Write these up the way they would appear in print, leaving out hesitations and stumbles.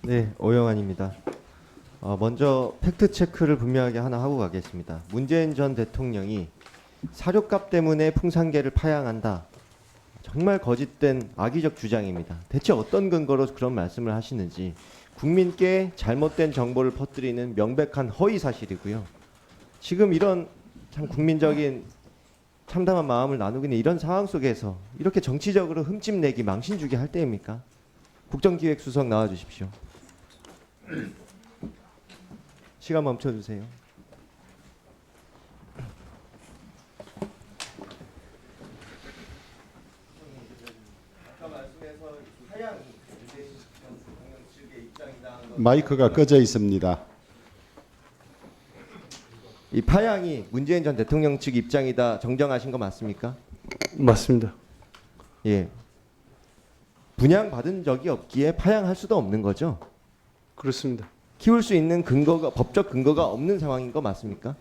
네, 오영환입니다. 먼저 팩트 체크를 분명하게 하나 하고 가겠습니다. 문재인 전 대통령이 사료값 때문에 풍산개를 파양한다. 정말 거짓된 악의적 주장입니다. 대체 어떤 근거로 그런 말씀을 하시는지 국민께 잘못된 정보를 퍼뜨리는 명백한 허위 사실이고요. 지금 이런 참 국민적인 참담한 마음을 나누기는 이런 상황 속에서 이렇게 정치적으로 흠집내기 망신주기 할 때입니까? 국정기획수석 나와주십시오. 시간 멈춰주세요. 마이크가 꺼져 있습니다. 이 파양이 문재인 전 대통령 측 입장이다 정정하신 거 맞습니까? 맞습니다. 예. 분양받은 적이 없기에 파양할 수도 없는 거죠? 그렇습니다. 키울 수 있는 근거가 법적 근거가 없는 상황인 거 맞습니까?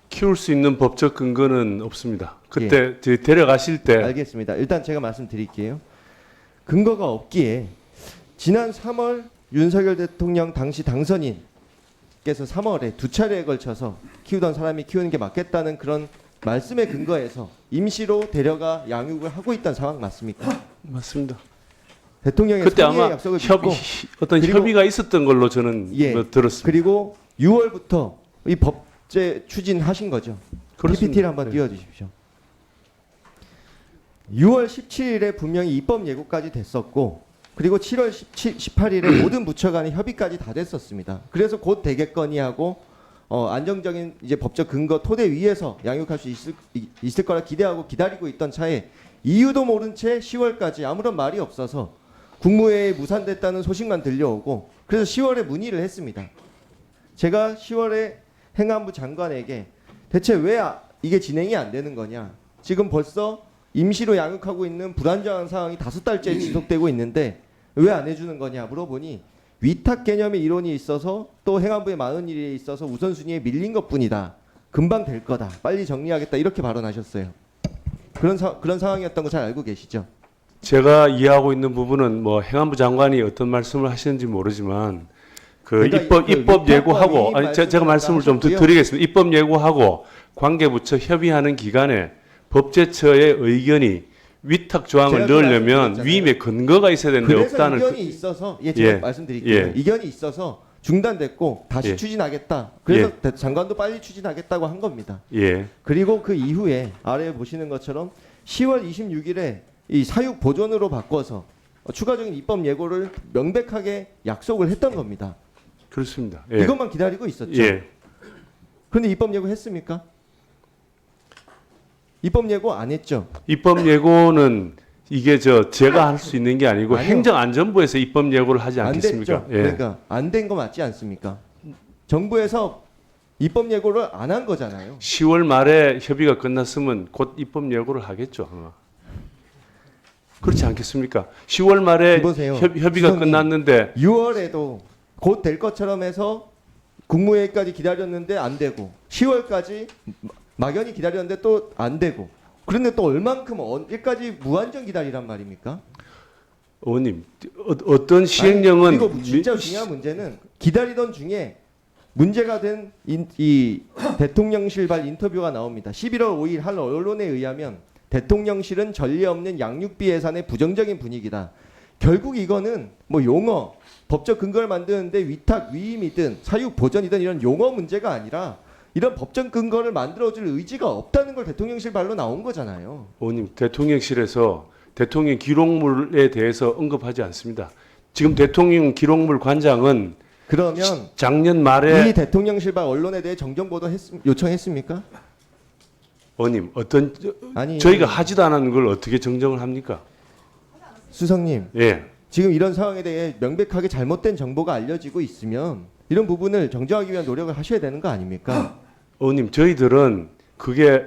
키울 수 있는 법적 근거는 없습니다. 그때 저희 데려가실 때 알겠습니다. 일단 제가 말씀드릴게요. 근거가 없기에 지난 3월 윤석열 대통령 당시 당선인께서 3월에 두 차례에 걸쳐서 키우던 사람이 키우는 게 맞겠다는 그런 말씀에 근거해서 임시로 데려가 양육을 하고 있던 상황 맞습니까? 맞습니다. 대통령의 그때 성의의 아마 약속을 믿고 어떤 그리고- 협의가 있었던 걸로 저는 들었습니다. 그리고 6월부터 이 법제 추진하신 거죠. 그렇습니다. PPT를 한번 네. 띄워주십시오. 6월 17일에 분명히 입법 예고까지 됐었고 그리고 7월 18일에 모든 부처 간의 협의까지 다 됐었습니다. 그래서 곧 되겠거니 하고 안정적인 이제 법적 근거 토대 위에서 양육할 수 있을 거라 기대하고 기다리고 있던 차에 이유도 모른 채 10월까지 아무런 말이 없어서 국무회의에 무산됐다는 소식만 들려오고 그래서 10월에 문의를 했습니다. 제가 10월에 행안부 장관에게 대체 왜 이게 진행이 안 되는 거냐. 지금 벌써 임시로 양육하고 있는 불안정한 상황이 5달째 지속되고 있는데 왜 안 해주는 거냐 물어보니 위탁 개념의 이론이 있어서 또 행안부의 많은 일이 있어서 우선순위에 밀린 것뿐이다. 금방 될 거다. 빨리 정리하겠다. 이렇게 발언하셨어요. 그런 상황이었던 거 잘 알고 계시죠? 제가 이해하고 있는 부분은 뭐 행안부 장관이 어떤 말씀을 하시는지 모르지만 그 그러니까 입법 예고하고 위탁관이 제가 말씀을 좀 하셨고요. 드리겠습니다. 입법 예고하고 관계부처 협의하는 기간에 법제처의 의견이 위탁 조항을 제가 넣으려면 말씀드렸잖아요. 위임에 근거가 있어야 되는데 그래서 없다는 의견이 있어서 제가 예. 말씀드릴게요. 예. 의견이 있어서 중단됐고 다시 예. 추진하겠다. 그래서 장관도 빨리 추진하겠다고 한 겁니다. 예. 그리고 그 이후에 아래에 보시는 것처럼 10월 26일에 이 사육 보존으로 바꿔서 추가적인 입법 예고를 명백하게 약속을 했던 겁니다. 그렇습니다. 예. 이것만 기다리고 있었죠. 예. 그런데 입법 예고 했습니까? 입법 예고 안 했죠. 입법 예고는 이게 제가 할 수 있는 게 아니고 아니요. 행정안전부에서 입법 예고를 하지 안 않겠습니까? 됐죠. 그러니까 안 된 거 맞지 않습니까? 정부에서 입법 예고를 안 한 거잖아요. 10월 말에 협의가 끝났으면 곧 입법 예고를 하겠죠. 아마. 그렇지 않겠습니까? 10월 말에 보세요. 협의가 수석님. 끝났는데 6월에도 곧 될 것처럼 해서 국무회의까지 기다렸는데 안 되고 10월까지 막연히 기다렸는데 또 안 되고 그런데 또 얼만큼 언제까지 무한정 기다리란 말입니까? 의원님 어떤 시행령은 아니, 그리고 진짜 중요한 문제는 기다리던 중에 문제가 된 이 대통령실발 인터뷰가 나옵니다. 11월 5일 한 언론에 의하면 대통령실은 전례 없는 양육비 예산의 부정적인 분위기다. 결국 이거는 뭐 용어, 법적 근거를 만드는데 위탁, 위임이든 사육 보전이든 이런 용어 문제가 아니라 이런 법적 근거를 만들어줄 의지가 없다는 걸 대통령실 발로 나온 거잖아요. 의원님 대통령실에서 대통령 기록물에 대해서 언급하지 않습니다. 지금 대통령 기록물 관장은 그러면 작년 말에 이 대통령실발 언론에 대해 정정 보도 요청했습니까? 의원님 아니 저희가 하지도 않은 걸 어떻게 정정을 합니까? 수석님 예. 지금 이런 상황에 대해 명백하게 잘못된 정보가 알려지고 있으면 이런 부분을 정정하기 위한 노력을 하셔야 되는 거 아닙니까? 의원님 저희들은 그게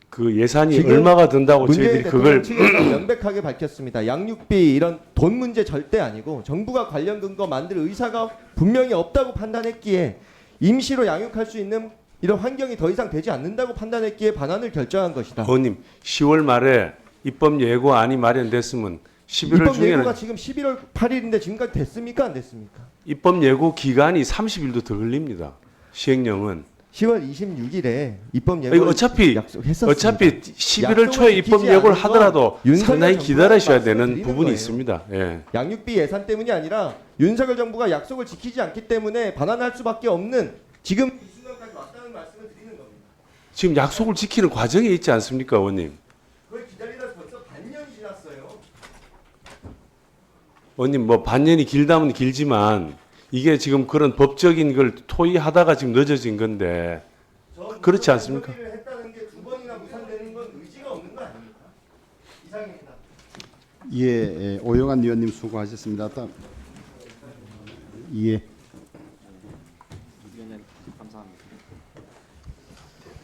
그 예산이 지금 얼마가 든다고 문재인 저희들이 대통령 그걸 측에서 명백하게 밝혔습니다. 양육비 이런 돈 문제 절대 아니고 정부가 관련 근거 만들 의사가 분명히 없다고 판단했기에 임시로 양육할 수 있는 이런 환경이 더 이상 되지 않는다고 판단했기에 반환을 결정한 것이다. 의원님 10월 말에 입법 예고안이 마련됐으면 11월 입법 중에는 예고가 지금 11월 8일인데 지금까지 됐습니까? 안 됐습니까? 입법 예고 기간이 30일도 더 걸립니다. 시행령은 10월 26일에 입법 이거 예고 어차피 약속했었습니다. 어차피 11월 약속을 초에 입법 지키지 예고를 않은 건 하더라도 윤석열 상당히 정부가 기다리셔야 말씀을 되는 드리는 부분이 거예요. 있습니다. 예. 양육비 예산 때문이 아니라 윤석열 정부가 약속을 지키지 않기 때문에 반환할 수밖에 없는 지금 이 순간까지 왔다는 말씀을 드리는 겁니다. 지금 약속을 지키는 과정에 있지 않습니까, 의원님? 그걸 기다리다 벌써 반년이 지났어요. 의원님 뭐 반년이 길다면 길지만 이게 지금 그런 법적인 걸 토의하다가 지금 늦어진 건데 그렇지 않습니까? 협의를 했다는 게 두 번이나 무산되는 건 의지가 없는 거 아닙니까? 이상입니다. 예, 오영환 위원님 수고하셨습니다. 예.